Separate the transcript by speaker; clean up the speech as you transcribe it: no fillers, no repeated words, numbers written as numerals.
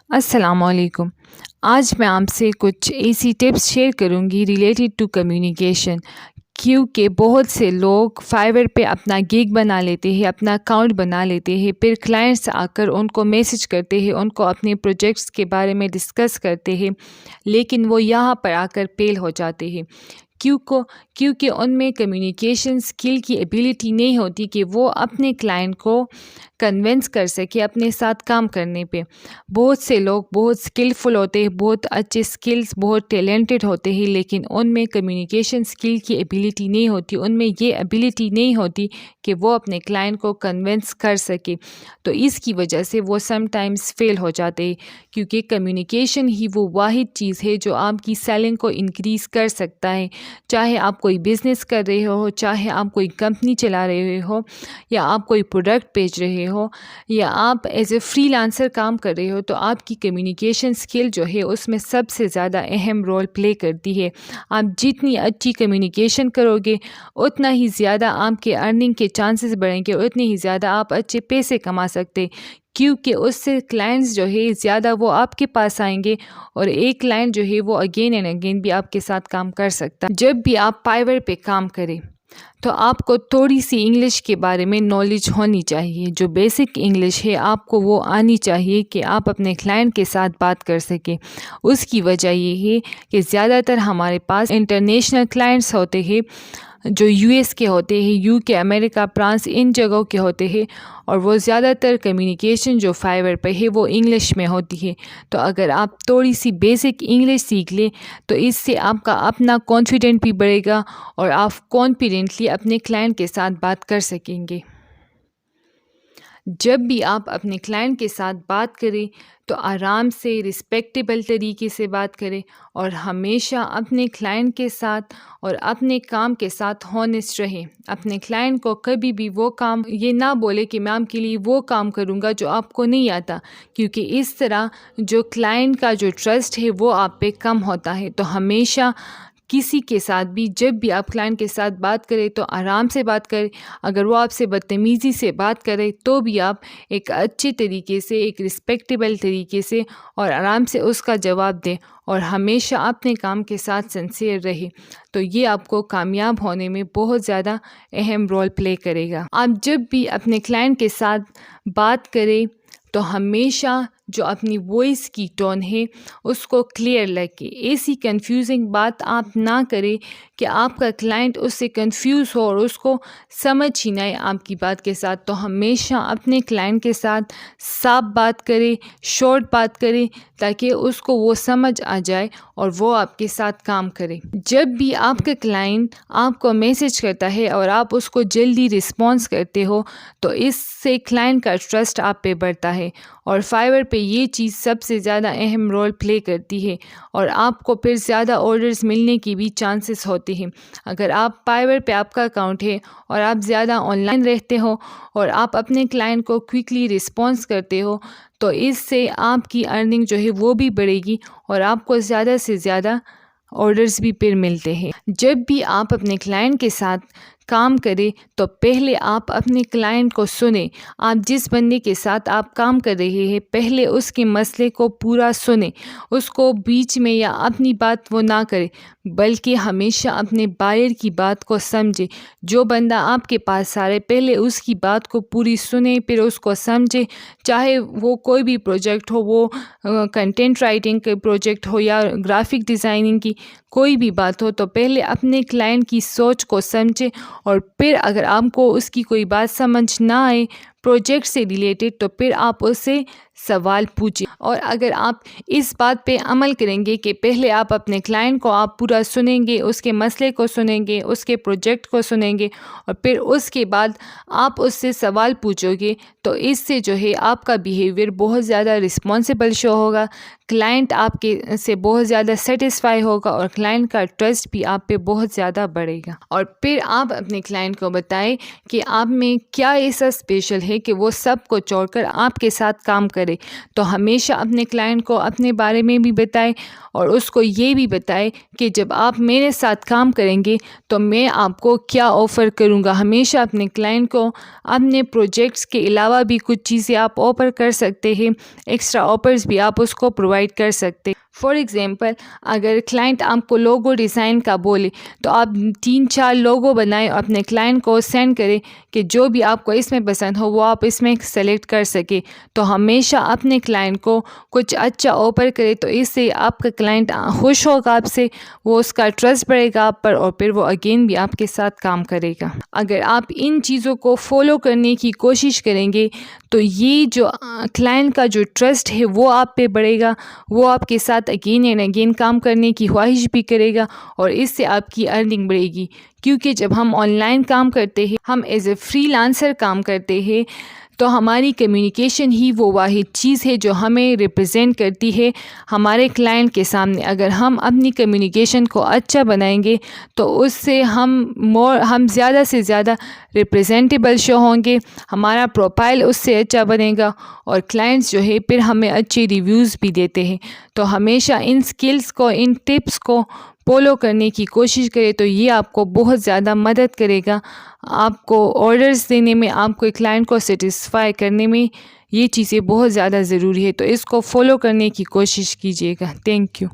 Speaker 1: السلام علیکم۔ آج میں آپ سے کچھ ایسی ٹپس شیئر کروں گی ریلیٹڈ ٹو کمیونیکیشن، کیونکہ بہت سے لوگ فائور پہ اپنا گیگ بنا لیتے ہیں، اپنا اکاؤنٹ بنا لیتے ہیں، پھر کلائنٹس آ کر ان کو میسج کرتے ہیں، ان کو اپنے پروجیکٹس کے بارے میں ڈسکس کرتے ہیں، لیکن وہ یہاں پر آ کر فیل ہو جاتے ہیں۔ کیونکہ ان میں کمیونیکیشن اسکل کی ایبیلٹی نہیں ہوتی کہ وہ اپنے کلائنٹ کو کنونس کر سکے اپنے ساتھ کام کرنے پہ۔ بہت سے لوگ بہت اسکلفل ہوتے ہیں، بہت اچھے اسکلس، بہت ٹیلنٹڈ ہوتے ہیں، لیکن ان میں کمیونیکیشن اسکل کی ایبیلٹی نہیں ہوتی، ان میں یہ ایبیلٹی نہیں ہوتی کہ وہ اپنے کلائنٹ کو کنونس کر سکے۔ تو اس کی وجہ سے وہ سم ٹائمز فیل ہو جاتے ہیں، کیونکہ کمیونیکیشن ہی وہ واحد چیز ہے جو آپ کی سیلنگ کو انکریز کر سکتا ہے۔ چاہے آپ کوئی بزنس کر رہے ہو، چاہے آپ کوئی کمپنی چلا رہے ہو، یا آپ کوئی پروڈکٹ بیچ رہے ہو، یا آپ ایز اے فری لانسر کام کر رہے ہو، تو آپ کی کمیونیکیشن اسکل جو ہے اس میں سب سے زیادہ اہم رول پلے کرتی ہے۔ آپ جتنی اچھی کمیونیکیشن کرو گے اتنا ہی زیادہ آپ کے ارننگ کے چانسز بڑھیں گے، اتنے ہی زیادہ آپ اچھے پیسے کما سکتے، کیونکہ اس سے کلائنٹس جو ہے زیادہ وہ آپ کے پاس آئیں گے، اور ایک کلائنٹ جو ہے وہ اگین اینڈ اگین بھی آپ کے ساتھ کام کر سکتا ہے۔ جب بھی آپ فائور پہ کام کریں تو آپ کو تھوڑی سی انگلش کے بارے میں نالج ہونی چاہیے، جو بیسک انگلش ہے آپ کو وہ آنی چاہیے کہ آپ اپنے کلائنٹ کے ساتھ بات کر سکیں۔ اس کی وجہ یہ ہے کہ زیادہ تر ہمارے پاس انٹرنیشنل کلائنٹس ہوتے ہیں، جو US کے ہوتے ہیں، UK، امریکہ، فرانس، ان جگہوں کے ہوتے ہیں، اور وہ زیادہ تر کمیونیکیشن جو فائور پہ ہے وہ انگلش میں ہوتی ہے۔ تو اگر آپ تھوڑی سی بیسک انگلش سیکھ لیں تو اس سے آپ کا اپنا کانفیڈنٹ بھی بڑھے گا، اور آپ کانفیڈنٹلی اپنے کلائنٹ کے ساتھ بات کر سکیں گے۔ جب بھی آپ اپنے کلائنٹ کے ساتھ بات کریں تو آرام سے رسپیکٹیبل طریقے سے بات کریں، اور ہمیشہ اپنے کلائنٹ کے ساتھ اور اپنے کام کے ساتھ ہونسٹ رہیں۔ اپنے کلائنٹ کو کبھی بھی وہ کام یہ نہ بولے کہ میں آپ کے لیے وہ کام کروں گا جو آپ کو نہیں آتا، کیونکہ اس طرح جو کلائنٹ کا جو ٹرسٹ ہے وہ آپ پہ کم ہوتا ہے۔ تو ہمیشہ کسی کے ساتھ بھی جب بھی آپ کلائنٹ کے ساتھ بات کریں تو آرام سے بات کریں۔ اگر وہ آپ سے بدتمیزی سے بات کرے تو بھی آپ ایک اچھے طریقے سے، ایک رسپیکٹیبل طریقے سے اور آرام سے اس کا جواب دیں، اور ہمیشہ اپنے کام کے ساتھ سنسیئر رہے۔ تو یہ آپ کو کامیاب ہونے میں بہت زیادہ اہم رول پلے کرے گا۔ آپ جب بھی اپنے کلائنٹ کے ساتھ بات کریں تو ہمیشہ جو اپنی وائس کی ٹون ہے اس کو کلیئر رکھیں۔ ایسی کنفیوزنگ بات آپ نہ کریں کہ آپ کا کلائنٹ اس سے کنفیوز ہو اور اس کو سمجھ ہی نہ آئے آپ کی بات کے ساتھ۔ تو ہمیشہ اپنے کلائنٹ کے ساتھ صاف بات کریں، شارٹ بات کریں، تاکہ اس کو وہ سمجھ آ جائے اور وہ آپ کے ساتھ کام کرے۔ جب بھی آپ کا کلائنٹ آپ کو میسج کرتا ہے اور آپ اس کو جلدی رسپانس کرتے ہو تو اس سے کلائنٹ کا ٹرسٹ آپ پہ بڑھتا ہے، اور فائور پہ یہ چیز سب سے زیادہ اہم رول پلے کرتی ہے، اور آپ کو پھر زیادہ آرڈرز ملنے کی بھی چانسز ہوتے ہیں۔ اگر آپ فائور پہ آپ کا اکاؤنٹ ہے اور آپ زیادہ آن لائن رہتے ہو اور آپ اپنے کلائنٹ کو کوئکلی رسپانس کرتے ہو تو اس سے آپ کی ارننگ جو ہے وہ بھی بڑھے گی، اور آپ کو زیادہ سے زیادہ آرڈرز بھی پھر ملتے ہیں۔ جب بھی آپ اپنے کلائنٹ کے ساتھ کام کریں تو پہلے آپ اپنے کلائنٹ کو سنیں۔ آپ جس بندے کے ساتھ آپ کام کر رہے ہیں پہلے اس کے مسئلے کو پورا سنیں، اس کو بیچ میں یا اپنی بات وہ نہ کرے، بلکہ ہمیشہ اپنے بائر کی بات کو سمجھے۔ جو بندہ آپ کے پاس آ رہے پہلے اس کی بات کو پوری سنیں، پھر اس کو سمجھے، چاہے وہ کوئی بھی پروجیکٹ ہو، وہ کنٹینٹ رائٹنگ کے پروجیکٹ ہو یا گرافک ڈیزائننگ کی کوئی بھی بات ہو، تو پہلے اپنے کلائنٹ کی سوچ کو سمجھے، اور پھر اگر آپ کو اس کی کوئی بات سمجھ نہ آئے پروجیکٹ سے ریلیٹڈ تو پھر آپ اس سے سوال پوچھیں۔ اور اگر آپ اس بات پہ عمل کریں گے کہ پہلے آپ اپنے کلائنٹ کو آپ پورا سنیں گے، اس کے مسئلے کو سنیں گے، اس کے پروجیکٹ کو سنیں گے، اور پھر اس کے بعد آپ اس سے سوال پوچھو گے، تو اس سے جو ہے آپ کا بیہیویئر بہت زیادہ رسپانسیبل شو ہوگا، کلائنٹ آپ کے سے بہت زیادہ سیٹسفائی ہوگا، اور کلائنٹ کا ٹرسٹ بھی آپ پہ بہت زیادہ بڑھے گا۔ اور پھر آپ اپنے کلائنٹ کو بتائیں کہ آپ میں کیا ایسا اسپیشل ہے کہ وہ سب کو چھوڑ کر آپ کے ساتھ کام کرے. تو ہمیشہ اپنے کلائنٹ کو اپنے بارے میں بھی بتائیں اور اس کو یہ بھی بتائیں کہ جب آپ میرے ساتھ کام کریں گے تو میں آپ کو کیا آفر کروں گا. ہمیشہ اپنے کلائنٹ کو اپنے پروجیکٹس کے علاوہ بھی کچھ چیزیں آپ آفر کر سکتے ہیں، ایکسٹرا آفرز بھی آپ اس کو پرووائڈ کر سکتے. فار ایگزامپل، اگر کلائنٹ آپ کو لوگو ڈیزائن کا بولے تو آپ 3-4 لوگو بنائیں اور اپنے کلائنٹ کو سینڈ کریں کہ جو بھی آپ کو اس میں پسند ہو وہ آپ اس میں سلیکٹ کر سکے. تو ہمیشہ اپنے کلائنٹ کو کچھ اچھا آفر کرے تو اس سے آپ کا کلائنٹ خوش ہوگا آپ سے، وہ اس کا ٹرسٹ بڑھے گا آپ پر اور پھر وہ اگین بھی آپ کے ساتھ کام کرے گا. اگر آپ ان چیزوں کو فالو کرنے کی کوشش کریں گے تو یہ جو کلائنٹ کا جو ٹرسٹ ہے وہ آپ پہ بڑھے گا، وہ آپ کے ساتھ اگین اینڈ اگین کام کرنے کی خواہش بھی کرے گا اور اس سے آپ کی ارننگ بڑھے گی. کیونکہ جب ہم آن لائن کام کرتے ہیں، ہم ایز اے فری لانسر کام کرتے ہیں، تو ہماری کمیونیکیشن ہی وہ واحد چیز ہے جو ہمیں ریپرزینٹ کرتی ہے ہمارے کلائنٹ کے سامنے. اگر ہم اپنی کمیونیکیشن کو اچھا بنائیں گے تو اس سے ہم زیادہ سے زیادہ ریپرزینٹیبل شو ہوں گے، ہمارا پروفائل اس سے اچھا بنے گا اور کلائنٹس جو ہے پھر ہمیں اچھے ریویوز بھی دیتے ہیں. تو ہمیشہ ان سکلز کو، ان ٹپس کو فالو کرنے کی کوشش کرے تو یہ آپ کو بہت زیادہ مدد کرے گا. آپ کو آرڈرز دینے میں، آپ کو کلائنٹ کو سیٹسفائی کرنے میں یہ چیزیں بہت زیادہ ضروری ہے. تو اس کو فالو کرنے کی کوشش کیجیے گا. Thank you.